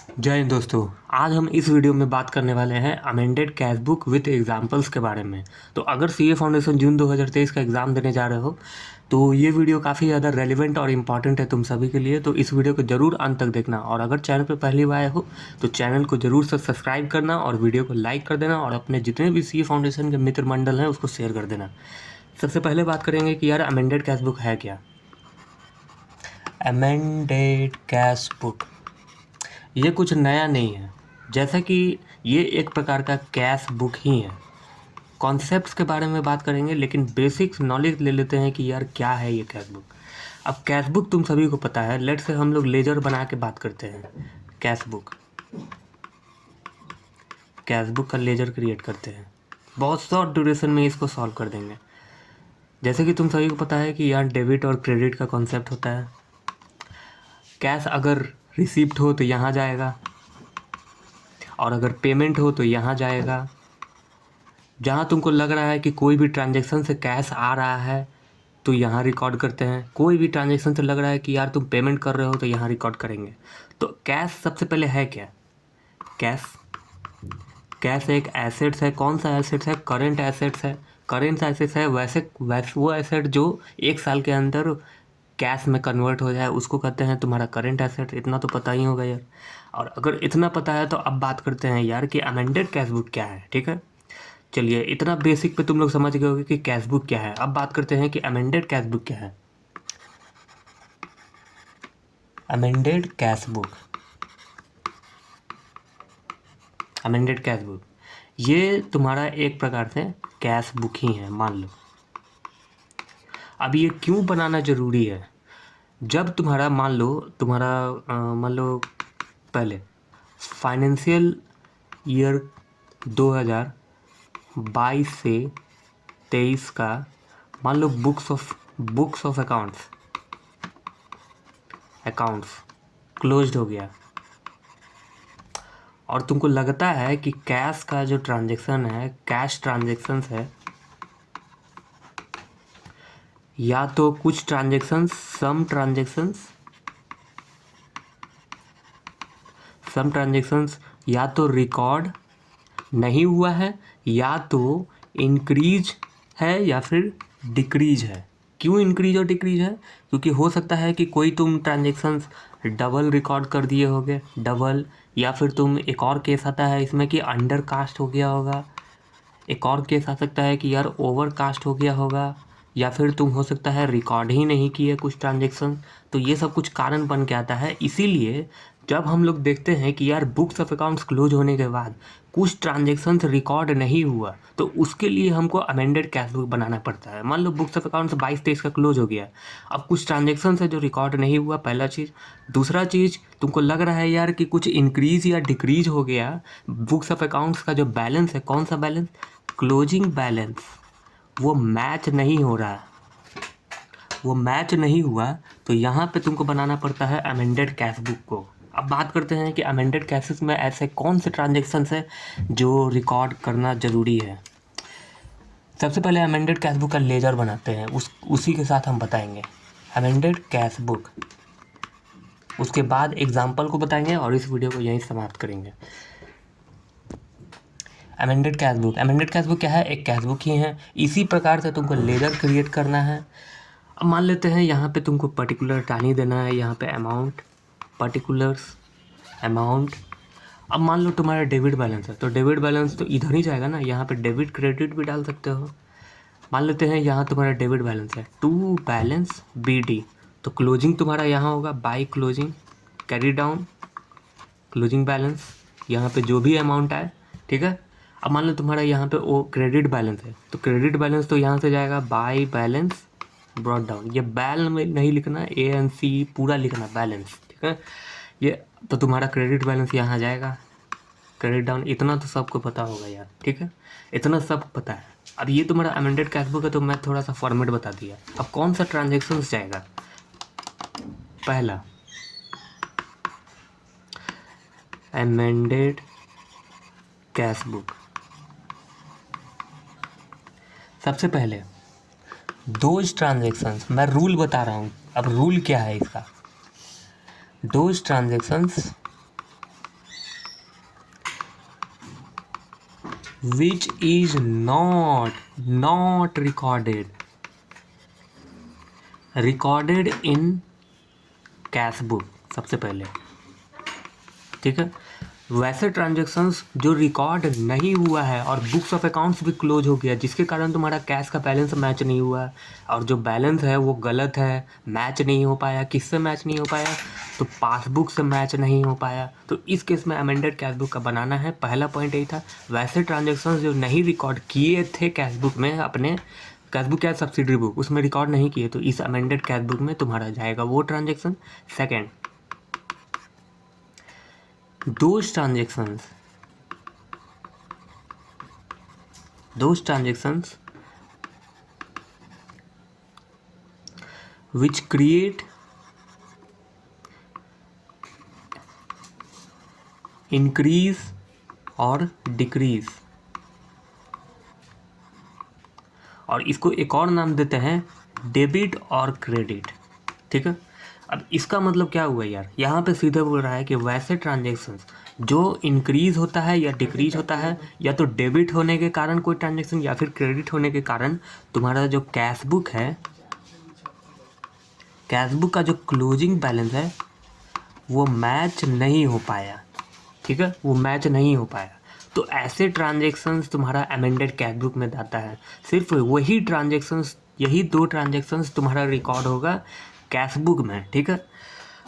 जय हिंद दोस्तों। आज हम इस वीडियो में बात करने वाले हैं amended cash book with examples के बारे में। तो अगर सीए फाउंडेशन जून 2023 का एग्ज़ाम देने जा रहे हो तो ये वीडियो काफ़ी ज़्यादा रेलिवेंट और इम्पॉर्टेंट है तुम सभी के लिए। तो इस वीडियो को ज़रूर अंत तक देखना, और अगर चैनल पर पहली बार आए हो तो चैनल को ज़रूर से सब्सक्राइब करना और वीडियो को लाइक कर देना, और अपने जितने भी सीए फाउंडेशन के मित्र मंडल हैं उसको शेयर कर देना। सबसे पहले बात करेंगे कि यार अमेंडेड कैश बुक है क्या। अमेंडेड कैश बुक ये कुछ नया नहीं है, जैसा कि ये एक प्रकार का कैश बुक ही है। कॉन्सेप्ट्स के बारे में बात करेंगे, लेकिन बेसिक्स नॉलेज ले लेते हैं कि यार क्या है ये कैश बुक। अब कैश बुक तुम सभी को पता है। लेट से हम लोग लेजर बना के बात करते हैं। कैश बुक का लेजर क्रिएट करते हैं, बहुत शॉर्ट ड्यूरेशन में इसको सॉल्व कर देंगे। जैसे कि तुम सभी को पता है कि यार डेबिट और क्रेडिट का कॉन्सेप्ट होता है। कैश अगर रिसिप्ट हो तो यहाँ जाएगा, और अगर पेमेंट हो तो यहाँ जाएगा। जहाँ तुमको लग रहा है कि कोई भी ट्रांजैक्शन से कैश आ रहा है तो यहाँ रिकॉर्ड करते हैं। कोई भी ट्रांजैक्शन से लग रहा है कि यार तुम पेमेंट कर रहे हो तो यहाँ रिकॉर्ड करेंगे। तो कैश सबसे पहले है क्या। कैश एक एसेट्स है। कौन सा एसेट्स है? करेंट एसेट्स है। करेंट एसेट्स है वैसे वो एसेट जो एक साल के अंदर कैश में कन्वर्ट हो जाए उसको कहते हैं तुम्हारा करेंट एसेट। इतना तो पता ही होगा यार। और अगर इतना पता है तो अब बात करते हैं यार कि अमेंडेड कैश बुक क्या है। ठीक है, चलिए इतना बेसिक पे तुम लोग समझ गए होगे कि कैश बुक क्या है। अब बात करते हैं कि अमेंडेड कैश बुक क्या है। अमेंडेड कैश बुक ये तुम्हारा एक प्रकार से कैश बुक ही है, मान लो। अब ये क्यों बनाना ज़रूरी है? जब मान लो पहले फाइनेंशियल ईयर 2022 से 23 का मान लो बुक्स ऑफ अकाउंट्स क्लोज्ड हो गया, और तुमको लगता है कि कैश का जो ट्रांजैक्शन है, कैश ट्रांजैक्शंस है, या तो कुछ ट्रांजैक्शंस सम ट्रांजैक्शंस या तो रिकॉर्ड नहीं हुआ है, या तो इंक्रीज है या फिर डिक्रीज है। क्यों इंक्रीज और डिक्रीज है? क्योंकि हो सकता है कि कोई तुम ट्रांजैक्शंस डबल रिकॉर्ड कर दिए होगे, डबल, या फिर तुम एक और केस आता है इसमें कि अंडर कास्ट हो गया होगा। एक और केस आ सकता है कि यार ओवर कास्ट हो गया होगा, या फिर तुम हो सकता है रिकॉर्ड ही नहीं किए कुछ ट्रांजैक्शन। तो ये सब कुछ कारण बन के आता है। इसीलिए जब हम लोग देखते हैं कि यार बुक्स ऑफ अकाउंट्स क्लोज होने के बाद कुछ ट्रांजैक्शंस रिकॉर्ड नहीं हुआ, तो उसके लिए हमको अमेंडेड कैश बुक बनाना पड़ता है। मान लो बुक्स ऑफ अकाउंट्स 22-23 का क्लोज हो गया, अब कुछ ट्रांजैक्शंस है जो रिकॉर्ड नहीं हुआ, पहला चीज़। दूसरा चीज़, तुमको लग रहा है यार कि कुछ इंक्रीज या डिक्रीज हो गया बुक्स ऑफ अकाउंट्स का जो बैलेंस है। कौन सा बैलेंस? Closing balance. वो मैच नहीं हो रहा, वो मैच नहीं हुआ, तो यहाँ पे तुमको बनाना पड़ता है अमेंडेड कैश बुक को। अब बात करते हैं कि अमेंडेड कैशेस में ऐसे कौन से ट्रांजैक्शंस है जो रिकॉर्ड करना ज़रूरी है। सबसे पहले अमेंडेड कैश बुक का लेजर बनाते हैं, उसी के साथ हम बताएंगे अमेंडेड कैश बुक। उसके बाद एग्जाम्पल को बताएंगे और इस वीडियो को यहीं समाप्त करेंगे। अमेंडेड कैश बुक क्या है? एक कैश बुक ही है। इसी प्रकार से तुमको लेजर क्रिएट करना है। अब मान लेते हैं यहाँ पे तुमको पर्टिकुलर टानी देना है, यहाँ पे अमाउंट, पर्टिकुलर्स, अमाउंट। अब मान लो तुम्हारा डेबिट बैलेंस है, तो डेबिट बैलेंस तो इधर ही जाएगा ना, यहाँ पे डेबिट क्रेडिट भी डाल सकते हो। मान लेते हैं यहाँ तुम्हारा डेबिट बैलेंस है, टू बैलेंस BD, तो क्लोजिंग तुम्हारा यहाँ होगा by closing, carry down closing balance, यहाँ पे जो भी अमाउंट आए। ठीक है, अब मान लो तुम्हारा यहाँ पे वो क्रेडिट बैलेंस है, तो क्रेडिट बैलेंस तो यहाँ से जाएगा बाई बैलेंस ब्रॉट डाउन। ये बैल में नहीं लिखना, ANC पूरा लिखना, बैलेंस। ठीक है, ये तो तुम्हारा क्रेडिट बैलेंस यहाँ जाएगा, क्रेडिट डाउन। इतना तो सबको पता होगा यार। ठीक है, इतना सब पता है। अब ये तुम्हारा अमेंडेड कैश बुक है, तो मैं थोड़ा सा फॉर्मेट बता दिया। अब कौन सा ट्रांजेक्शन जाएगा? पहला अमेंडेड कैश बुक, सबसे पहले दोज ट्रांजेक्शंस, मैं रूल बता रहा हूँ। अब रूल क्या है इसका? Those transactions which is not recorded in cash book, सबसे पहले, ठीक है। वैसे ट्रांजेक्शन्स जो रिकॉर्ड नहीं हुआ है और बुक्स ऑफ अकाउंट्स भी क्लोज हो गया, जिसके कारण तुम्हारा कैश का बैलेंस मैच नहीं हुआ और जो बैलेंस है वो गलत है, मैच नहीं हो पाया। किससे मैच नहीं हो पाया? तो पासबुक से मैच नहीं हो पाया। तो इस केस में अमेंडेड कैश बुक का बनाना है। पहला पॉइंट यही था। वैसे ट्रांजेक्शन्स जो नहीं रिकॉर्ड किए थे कैश बुक में, अपने कैश बुक या सब्सिडरी बुक, उसमें रिकॉर्ड नहीं किए, तो इस अमेंडेड कैश बुक में तुम्हारा जाएगा वो transaction. Second, those transactions which create increase और decrease, और इसको एक और नाम देते हैं डेबिट और क्रेडिट, ठीक है। अब इसका मतलब क्या हुआ यार, यहाँ पे सीधे बोल रहा है कि वैसे ट्रांजेक्शन्स जो इंक्रीज होता है या डिक्रीज होता है, या तो डेबिट होने के कारण कोई ट्रांजेक्शन या फिर क्रेडिट होने के कारण तुम्हारा जो कैश बुक है, कैश बुक का जो क्लोजिंग बैलेंस है वो मैच नहीं हो पाया, ठीक है, वो मैच नहीं हो पाया। तो ऐसे ट्रांजेक्शन्स तुम्हारा अमेंडेड कैश बुक में जाता है। सिर्फ वही ट्रांजेक्शन्स, यही 2 ट्रांजेक्शन्स तुम्हारा रिकॉर्ड होगा कैश बुक में, ठीक है।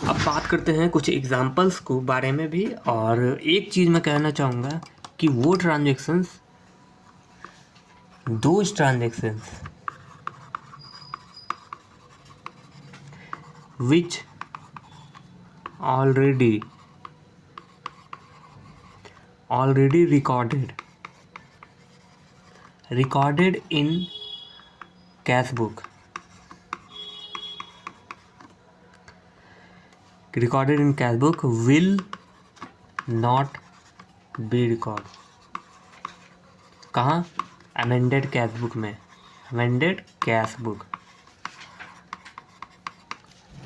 अब बात करते हैं कुछ एग्जांपल्स को बारे में भी। और एक चीज़ मैं कहना चाहूँगा कि वो transactions, those transactions which already recorded in cash book, will not be record। कहाँ? अमेंडेड कैश बुक में, अमेंडेड कैश बुक।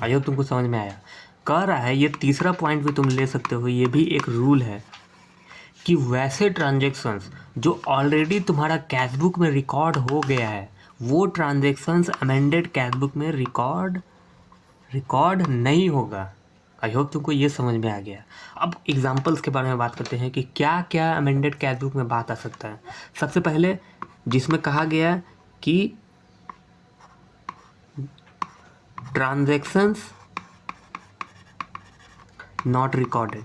आइयो तुमको समझ में आया। कह रहा है, ये तीसरा पॉइंट भी तुम ले सकते हो, ये भी एक रूल है कि वैसे ट्रांजेक्शन्स जो ऑलरेडी तुम्हारा कैश बुक में रिकॉर्ड हो गया है, वो ट्रांजेक्शन्स अमेंडेड कैश बुक में रिकॉर्ड नहीं होगा। आई होप तुमको ये समझ में आ गया। अब एग्जांपल्स के बारे में बात करते हैं कि क्या क्या अमेंडेड कैश बुक में बात आ सकता है। सबसे पहले जिसमें कहा गया कि ट्रांजेक्शन्स नॉट रिकॉर्डेड,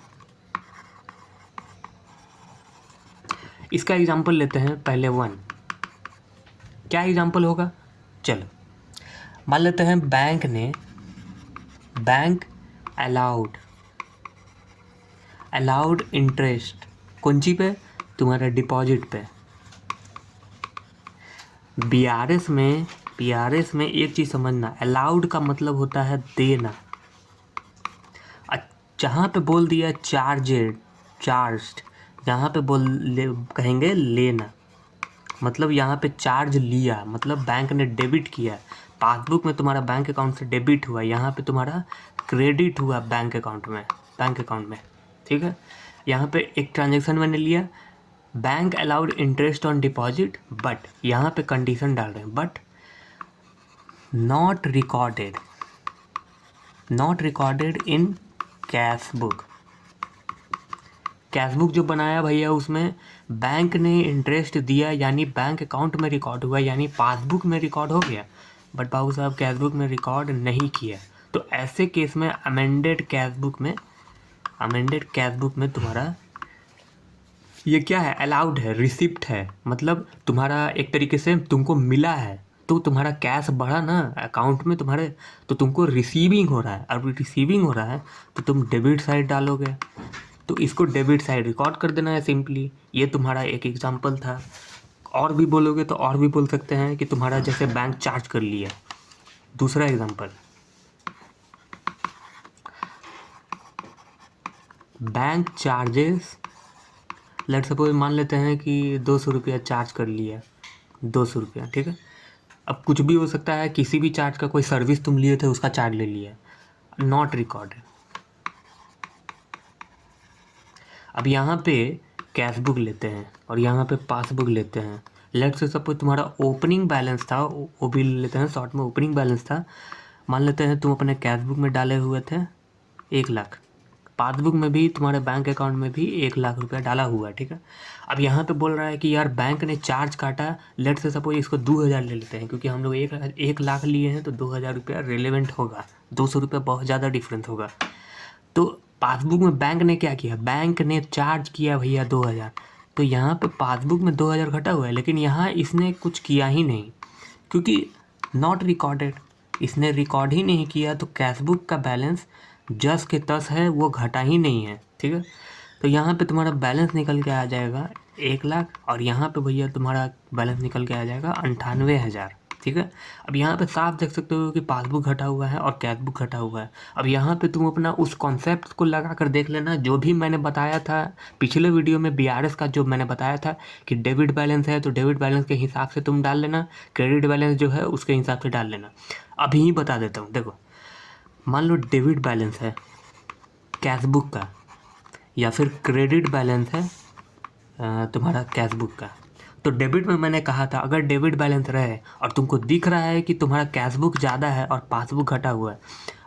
इसका एग्जांपल लेते हैं पहले 1। क्या एग्जांपल होगा? चलो मान लेते हैं बैंक अलाउड इंटरेस्ट कौन-सी पे? तुम्हारा डिपॉजिट पे। बीआरएस में एक चीज़ समझना, अलाउड का मतलब होता है देना। जहाँ पे बोल दिया चार्ज्ड, जहाँ पे कहेंगे लेना, मतलब यहाँ पे चार्ज लिया, मतलब बैंक ने डेबिट किया। पासबुक में तुम्हारा बैंक अकाउंट से डेबिट हुआ, यहाँ पे तुम्हारा क्रेडिट हुआ बैंक अकाउंट में, ठीक है। यहाँ पे एक ट्रांजेक्शन मैंने लिया, bank allowed interest on deposit, but यहाँ पे कंडीशन डाल रहे हैं, but not recorded in cash book. Cash book जो बनाया भैया, उसमें बैंक ने इंटरेस्ट दिया, यानी बैंक अकाउंट में रिकॉर्ड हुआ, यानी पासबुक में रिकॉर्ड हो गया, बट बाबू साहब कैश बुक में रिकॉर्ड नहीं किया। तो ऐसे केस में अमेंडेड कैश बुक में तुम्हारा ये क्या है? अलाउड है, रिसिप्ट है, मतलब तुम्हारा एक तरीके से तुमको मिला है, तो तुम्हारा कैश बढ़ा ना अकाउंट में तुम्हारे, तो तुमको रिसीविंग हो रहा है। अब रिसीविंग हो रहा है तो तुम डेबिट साइड डालोगे, तो इसको डेबिट साइड रिकॉर्ड कर देना है सिंपली। ये तुम्हारा एक एग्जांपल था। और भी बोलोगे तो और भी बोल सकते हैं कि तुम्हारा जैसे बैंक चार्ज कर लिया। दूसरा example, bank charges, let suppose मान लेते हैं कि 200 रुपया चार्ज कर लिया, 200 रुपया, ठीक है। अब कुछ भी हो सकता है, किसी भी चार्ज का, कोई सर्विस तुम लिए थे उसका चार्ज ले लिया, नॉट रिकॉर्डेड। अब यहाँ पे कैश बुक लेते हैं और यहाँ पे पासबुक लेते हैं। लेट्स से सपोज तुम्हारा ओपनिंग बैलेंस था, वो भी लेते हैं शॉर्ट में, ओपनिंग बैलेंस था, मान लेते हैं तुम अपने कैश बुक में डाले हुए थे 1 लाख, पासबुक में भी तुम्हारे बैंक अकाउंट में भी 1 लाख रुपया डाला हुआ है, ठीक है। अब यहाँ पे बोल रहा है कि यार बैंक ने चार्ज काटा, लेट से सपोज इसको 2000 ले लेते हैं, क्योंकि हम लोग 1 लाख लिए हैं तो 2000 रुपया रिलेवेंट होगा, 200 रुपया बहुत ज़्यादा डिफरेंस होगा। तो पासबुक में बैंक ने क्या किया, बैंक ने चार्ज किया भैया 2000, तो यहाँ पे पासबुक में 2000 घटा हुआ है, लेकिन यहाँ इसने कुछ किया ही नहीं, क्योंकि नॉट रिकॉर्डेड, इसने रिकॉर्ड ही नहीं किया, तो कैश बुक का बैलेंस जस के तस है, वो घटा ही नहीं है, ठीक है। तो यहाँ पे तुम्हारा बैलेंस निकल के आ जाएगा 1 लाख, और यहाँ पे भैया तुम्हारा बैलेंस निकल के आ जाएगा 98,000, ठीक है। अब यहाँ पे साफ देख सकते हो कि पासबुक घटा हुआ है और कैश बुक घटा हुआ है। अब यहाँ पे तुम अपना उस कॉन्सेप्ट को लगा कर देख लेना, जो भी मैंने बताया था पिछले वीडियो में, BRS का जो मैंने बताया था कि डेबिट बैलेंस है तो डेबिट बैलेंस के हिसाब से तुम डाल लेना, क्रेडिट बैलेंस जो है उसके हिसाब से डाल लेना। अभी ही बता देता हूँ, देखो मान लो डेबिट बैलेंस है कैश बुक का, या फिर क्रेडिट बैलेंस है तुम्हारा कैश बुक का। तो डेबिट में मैंने कहा था अगर डेबिट बैलेंस रहे और तुमको दिख रहा है कि तुम्हारा कैश बुक ज़्यादा है और पासबुक घटा हुआ है,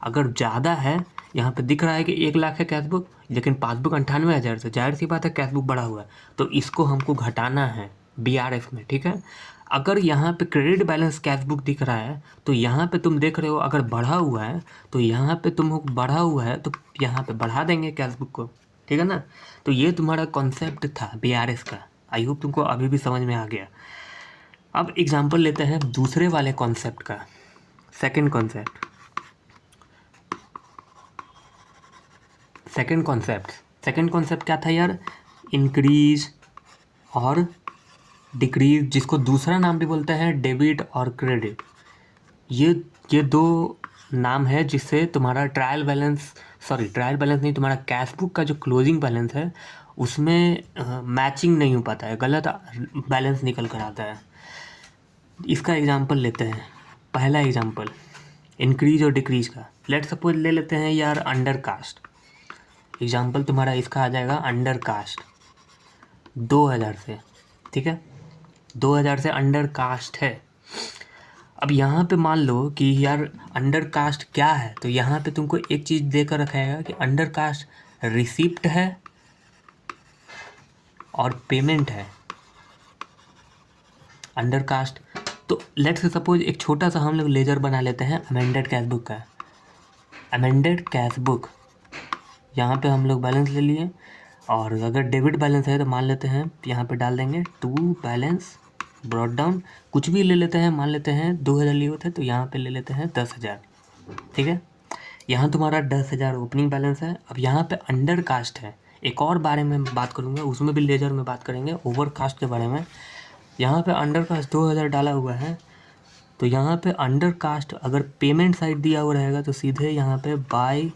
अगर ज़्यादा है, यहाँ पे दिख रहा है कि 1 लाख है कैश बुक, लेकिन पासबुक 98,000, से जाहिर सी बात है कैश बुक बढ़ा हुआ है, तो इसको हमको घटाना है BRF में, ठीक है। अगर यहाँ पे क्रेडिट बैलेंस कैश बुक दिख रहा है, तो यहाँ पे तुम देख रहे हो अगर बढ़ा हुआ है, तो यहाँ पे तुम बढ़ा हुआ है तो यहाँ पे बढ़ा देंगे कैश बुक को, ठीक है ना। तो ये तुम्हारा कॉन्सेप्ट था BRS का, आई होप तुमको अभी भी समझ में आ गया। अब एग्जांपल लेते हैं दूसरे वाले कॉन्सेप्ट का, सेकंड कॉन्सेप्ट क्या था यार, इंक्रीज और डिक्रीज, जिसको दूसरा नाम भी बोलते हैं डेबिट और क्रेडिट। ये दो नाम है जिससे तुम्हारा ट्रायल बैलेंस नहीं, तुम्हारा कैश बुक का जो क्लोजिंग बैलेंस है उसमें मैचिंग नहीं हो पाता है, गलत बैलेंस निकल कर आता है। इसका एग्जांपल लेते हैं, पहला एग्जांपल इंक्रीज और डिक्रीज का। लेट सपोज ले लेते हैं यार अंडर कास्ट, एग्जांपल तुम्हारा इसका आ जाएगा अंडर कास्ट 2000 से, ठीक है, 2000 से अंडर कास्ट है। अब यहाँ पे मान लो कि यार अंडर कास्ट क्या है, तो यहाँ पे तुमको एक चीज़ देकर रखाएगा कि अंडर कास्ट रिसिप्ट है और पेमेंट है। अंडर कास्ट, तो लेट्स सपोज एक छोटा सा हम लोग लेजर बना लेते हैं अमेंडेड कैश बुक का। अमेंडेड कैश बुक, यहाँ पे हम लोग बैलेंस ले लिए, और अगर डेबिट बैलेंस है तो मान लेते हैं यहाँ पे डाल देंगे टू बैलेंस ब्रॉट डाउन, कुछ भी ले लेते हैं, मान लेते हैं 2000 लिए थे तो यहाँ पे ले लेते हैं 10,000, ठीक है। यहाँ तुम्हारा 10,000 ओपनिंग बैलेंस है। अब यहाँ पे अंडर कास्ट है, एक और बारे में बात करूँगा, उसमें भी लेजर में बात करेंगे ओवर कास्ट के बारे में। यहाँ पे अंडर कास्ट 2000 डाला हुआ है, तो यहाँ पे अंडर कास्ट अगर पेमेंट साइड दिया हुआ रहेगा तो सीधे यहाँ पे बाय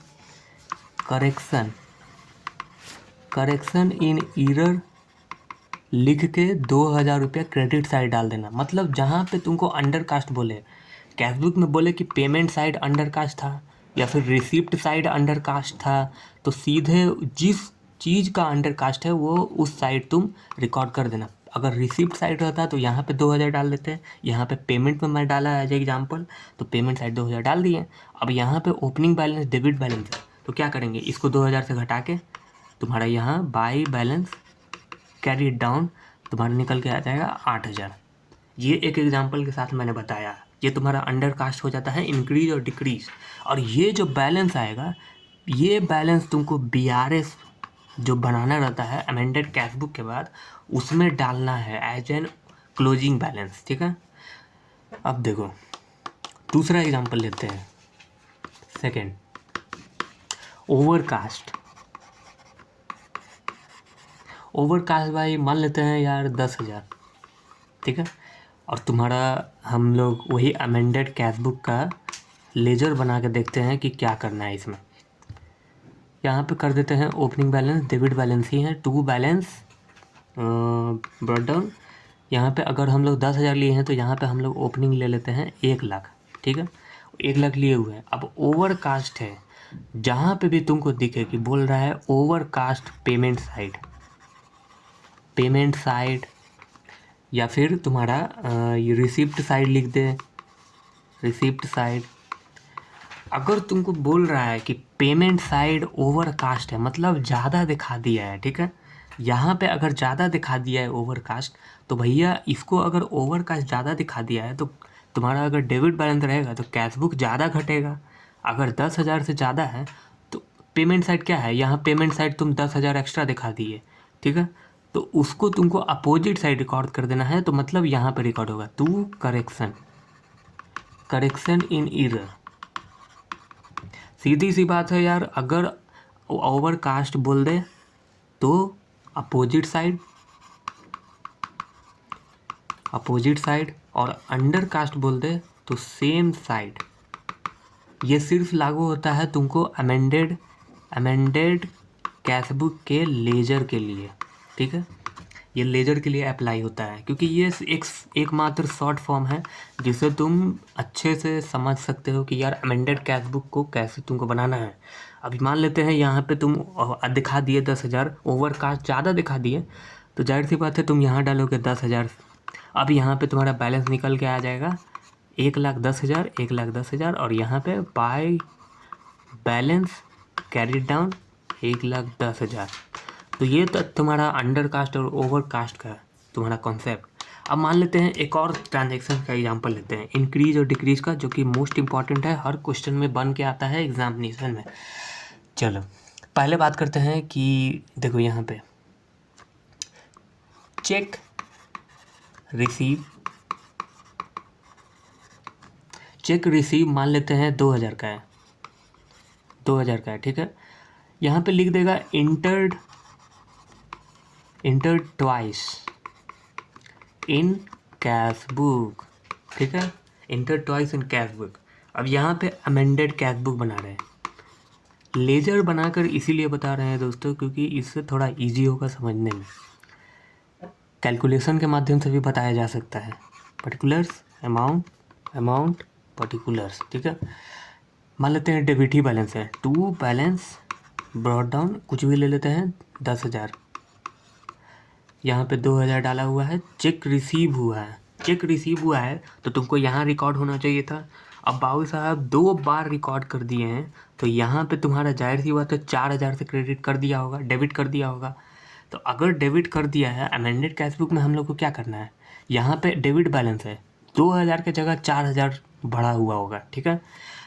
करेक्शन इन एरर लिख के 2000 रुपया क्रेडिट साइड डाल देना। मतलब जहाँ पे तुमको अंडर कास्ट बोले, कैश बुक में बोले कि पेमेंट साइड अंडर कास्ट था या फिर रिसिप्ट साइड अंडर कास्ट था, तो सीधे जिस चीज़ का अंडर कास्ट है वो उस साइड तुम रिकॉर्ड कर देना। अगर रिसिप्ट साइड रहता तो यहाँ पे 2000 डाल देते हैं, यहाँ पे पेमेंट में मैं डाला एज एग्जाम्पल, तो पेमेंट साइड 2000 डाल दिए। अब यहाँ पे ओपनिंग बैलेंस डेबिट बैलेंस है, तो क्या करेंगे, इसको 2000 से घटा के तुम्हारा यहाँ बाई बैलेंस कैरी डाउन तुम्हारा निकल के आ जाएगा 8000। ये एक एग्जांपल के साथ मैंने बताया, ये तुम्हारा अंडर कास्ट हो जाता है इंक्रीज और डिक्रीज। और ये जो बैलेंस आएगा, ये बैलेंस तुमको BRS जो बनाना रहता है अमेंडेड कैश बुक के बाद, उसमें डालना है एज एन क्लोजिंग बैलेंस, ठीक है। अब देखो दूसरा एग्जांपल लेते हैं, सेकेंड ओवरकास्ट भाई मान लेते हैं यार 10,000, ठीक है। और तुम्हारा हम लोग वही अमेंडेड कैश बुक का लेजर बना के देखते हैं कि क्या करना है इसमें। यहाँ पे कर देते हैं ओपनिंग बैलेंस डेबिट बैलेंस ही है, टू बैलेंस ब्रॉट डाउन। यहाँ पे अगर हम लोग 10,000 लिए हैं तो यहाँ पे हम लोग ओपनिंग ले लेते हैं 1,00,000, ठीक है, 1,00,000 लिए हुए हैं। अब ओवरकास्ट है, जहाँ पे भी तुमको दिखे कि बोल रहा है overcast payment side, payment side, या फिर तुम्हारा ये रिसिप्ट साइड लिख दे, रिसिप्ट साइड। अगर तुमको बोल रहा है कि पेमेंट साइड ओवरकास्ट है, मतलब ज़्यादा दिखा दिया है, ठीक है, यहाँ पे अगर ज़्यादा दिखा दिया है ओवरकास्ट, तो भैया इसको अगर ओवरकास्ट ज़्यादा दिखा दिया है तो तुम्हारा अगर डेबिट बैलेंस रहेगा तो कैश बुक ज़्यादा घटेगा। अगर 10,000 से ज़्यादा है तो पेमेंट साइड क्या है, यहाँ पेमेंट साइड तुम 10,000 एक्स्ट्रा दिखा दिए, ठीक है, तो उसको तुमको अपोजिट साइड रिकॉर्ड कर देना है। तो मतलब यहाँ पे रिकॉर्ड होगा two correction, correction in error. सीधी सी बात है यार, अगर ओवरकास्ट बोल दे तो अपोजिट साइड, अपोजिट साइड, और अंडर कास्ट बोल दे तो सेम साइड। ये सिर्फ लागू होता है तुमको अमेंडेड कैश बुक के लेजर के लिए, ठीक है, ये लेजर के लिए अप्लाई होता है, क्योंकि ये एकमात्र शॉर्ट फॉर्म है जिसे तुम अच्छे से समझ सकते हो कि यार अमेंडेड कैश बुक को कैसे तुमको बनाना है। अभी मान लेते हैं यहाँ पे तुम दिखा दिए 10,000, ओवरकास्ट ज़्यादा दिखा दिए, तो जाहिर सी बात है तुम यहाँ डालोगे 10,000। अब यहाँ पे तुम्हारा बैलेंस निकल के आ जाएगा 1,10,000, 1,10,000, और यहाँ पे बाय बैलेंस कैरीड डाउन 1,10,000। तो ये तो तुम्हारा अंडर कास्ट और ओवर कास्ट का तुम्हारा कॉन्सेप्ट। अब मान लेते हैं एक और ट्रांजेक्शन का एग्जांपल लेते हैं, इंक्रीज और डिक्रीज का, जो कि मोस्ट इंपॉर्टेंट है, हर क्वेश्चन में बन के आता है एग्जामिनेशन में। चलो पहले बात करते हैं कि देखो यहाँ पे चेक रिसीव, चेक रिसीव मान लेते हैं 2,000 का है, 2,000 का है, ठीक है। यहाँ पे लिख देगा entered twice in cash book, ठीक है, inter twice in cash book. अब यहाँ पे अमेंडेड कैश बुक बना रहे हैं, लेजर बनाकर इसीलिए बता रहे हैं दोस्तों क्योंकि इससे थोड़ा इजी होगा समझने में, कैलकुलेशन के माध्यम से भी बताया जा सकता है। पर्टिकुलर्स अमाउंट पर्टिकुलर्स, ठीक है। मान लेते हैं डेबिट ही बैलेंस है, टू बैलेंस ब्रॉट डाउन, कुछ भी ले लेते हैं 10,000, यहाँ पे 2,000 डाला हुआ है। चेक रिसीव हुआ है, चेक रिसीव हुआ है तो तुमको यहाँ रिकॉर्ड होना चाहिए था। अब बाबू साहब 2 बार रिकॉर्ड कर दिए हैं तो यहाँ पे तुम्हारा जाहिर सी बात है 4,000 से क्रेडिट कर दिया होगा, डेबिट कर दिया होगा। तो अगर डेबिट कर दिया है, अमेंडेड कैश बुक में हम लोग को क्या करना है, यहाँ पे डेबिट बैलेंस है, 2,000 की जगह 4,000 बढ़ा हुआ होगा, ठीक है।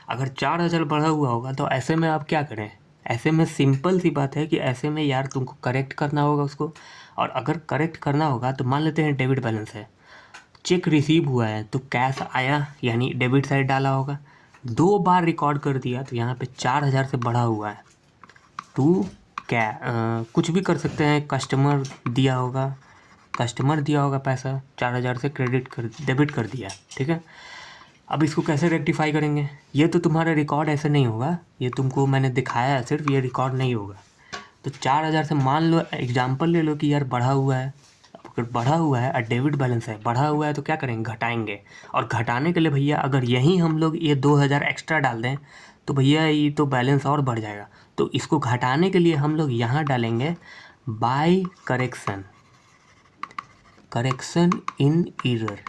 अगर 4,000 बढ़ा हुआ होगा तो ऐसे में आप क्या करें, ऐसे में सिंपल सी बात है कि ऐसे में यार तुमको करेक्ट करना होगा उसको। और अगर करेक्ट करना होगा तो मान लेते हैं डेबिट बैलेंस है, चेक रिसीव हुआ है तो कैश आया, यानी डेबिट साइड डाला होगा। 2 बार रिकॉर्ड कर दिया तो यहाँ पे 4,000 से बढ़ा हुआ है, टू कुछ भी कर सकते हैं, कस्टमर दिया होगा, कस्टमर दिया होगा पैसा, 4,000 से डेबिट कर दिया, ठीक है। अब इसको कैसे रेक्टिफाई करेंगे, ये तो तुम्हारा रिकॉर्ड ऐसे नहीं होगा, ये तुमको मैंने दिखाया है सिर्फ, ये रिकॉर्ड नहीं होगा। तो 4,000 से मान लो एग्जाम्पल ले लो कि यार बढ़ा हुआ है, अगर बढ़ा हुआ है और डेबिट बैलेंस है, बढ़ा हुआ है तो क्या करेंगे, घटाएंगे। और घटाने के लिए भैया अगर यहीं हम लोग ये 2,000 एक्स्ट्रा डाल दें तो भैया ये तो बैलेंस और बढ़ जाएगा। तो इसको घटाने के लिए हम लोग यहाँ डालेंगे by correction, correction in error.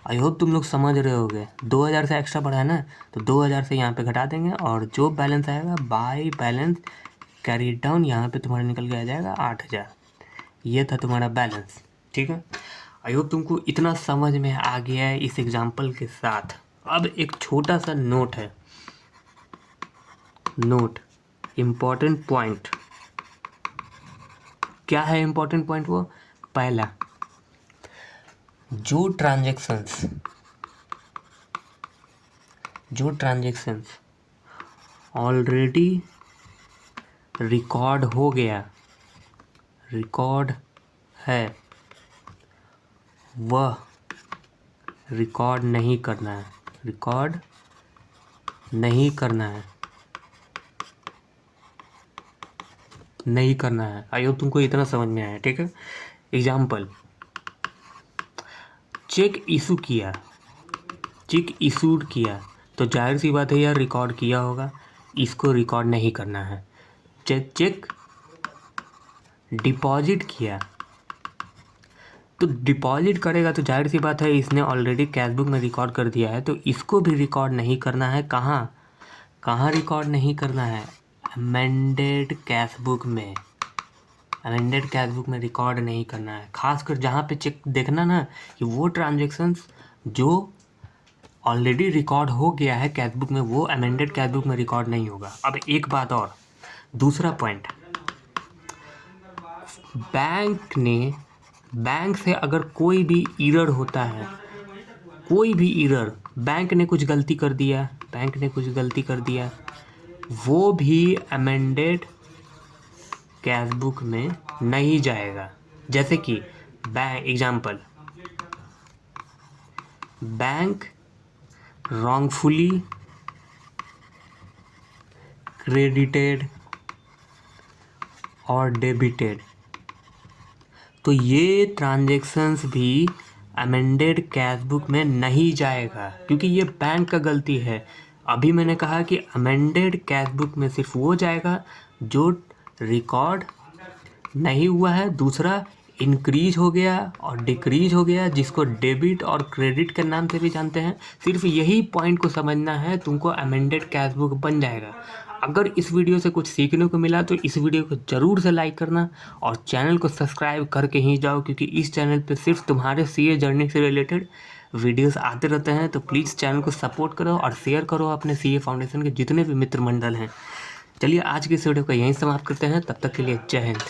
I hope तुम लोग समझ रहे होगे, 2,000 से एक्स्ट्रा बढ़ा है ना, तो 2,000 से यहाँ पे घटा देंगे और जो बैलेंस आएगा बाय बैलेंस कैरी डाउन, यहाँ पे तुम्हारा निकल के आ जाएगा 8,000। ये था तुम्हारा बैलेंस, ठीक है। आई होप तुमको इतना समझ में आ गया है इस एग्जाम्पल के साथ। अब एक छोटा सा नोट है, नोट इम्पॉर्टेंट पॉइंट। क्या है इम्पॉर्टेंट पॉइंट, वो पहला, जो ट्रांजेक्शन्स ऑलरेडी रिकॉर्ड हो गया, रिकॉर्ड है, वह रिकॉर्ड नहीं करना है, रिकॉर्ड नहीं करना है, नहीं करना है। आई होप तुमको इतना समझ में आया, ठीक है। एग्जाम्पल, चेक इशू किया, चेक इशूड किया तो जाहिर सी बात है यार रिकॉर्ड किया होगा, इसको रिकॉर्ड नहीं करना है। चेक डिपॉजिट किया, तो डिपॉजिट करेगा तो जाहिर सी बात है इसने ऑलरेडी कैश बुक में रिकॉर्ड कर दिया है, तो इसको भी रिकॉर्ड नहीं करना है। कहाँ रिकॉर्ड नहीं करना है? अमेंडेड कैश बुक में। अमेंडेड कैश बुक में रिकॉर्ड नहीं करना है। खासकर जहाँ पे चेक देखना ना कि वो ट्रांजेक्शन्स जो ऑलरेडी रिकॉर्ड हो गया है कैश बुक में, वो अमेंडेड कैश बुक में रिकॉर्ड नहीं होगा। अब एक बात और, दूसरा पॉइंट, बैंक से अगर कोई भी एरर होता है, कोई भी एरर, बैंक ने कुछ गलती कर दिया, वो भी अमेंडेड कैश बुक में नहीं जाएगा। जैसे कि एग्जाम्पल, बैंक wrongfully credited और डेबिटेड, तो ये ट्रांजेक्शन्स भी अमेंडेड कैश बुक में नहीं जाएगा, क्योंकि ये बैंक का गलती है। अभी मैंने कहा कि अमेंडेड कैश बुक में सिर्फ वो जाएगा जो रिकॉर्ड नहीं हुआ है, दूसरा इंक्रीज हो गया और डिक्रीज हो गया, जिसको डेबिट और क्रेडिट के नाम से भी जानते हैं। सिर्फ यही पॉइंट को समझना है, तुमको अमेंडेड कैश बुक बन जाएगा। अगर इस वीडियो से कुछ सीखने को मिला तो इस वीडियो को ज़रूर से लाइक करना और चैनल को सब्सक्राइब करके ही जाओ, क्योंकि इस चैनल पे सिर्फ तुम्हारे सीए जर्नी से रिलेटेड वीडियोस आते रहते हैं। तो प्लीज़ चैनल को सपोर्ट करो और शेयर करो अपने सीए फाउंडेशन के जितने भी मित्र मंडल हैं। चलिए आज की इस वीडियो को यहीं समाप्त करते हैं, तब तक के लिए जय हिंद।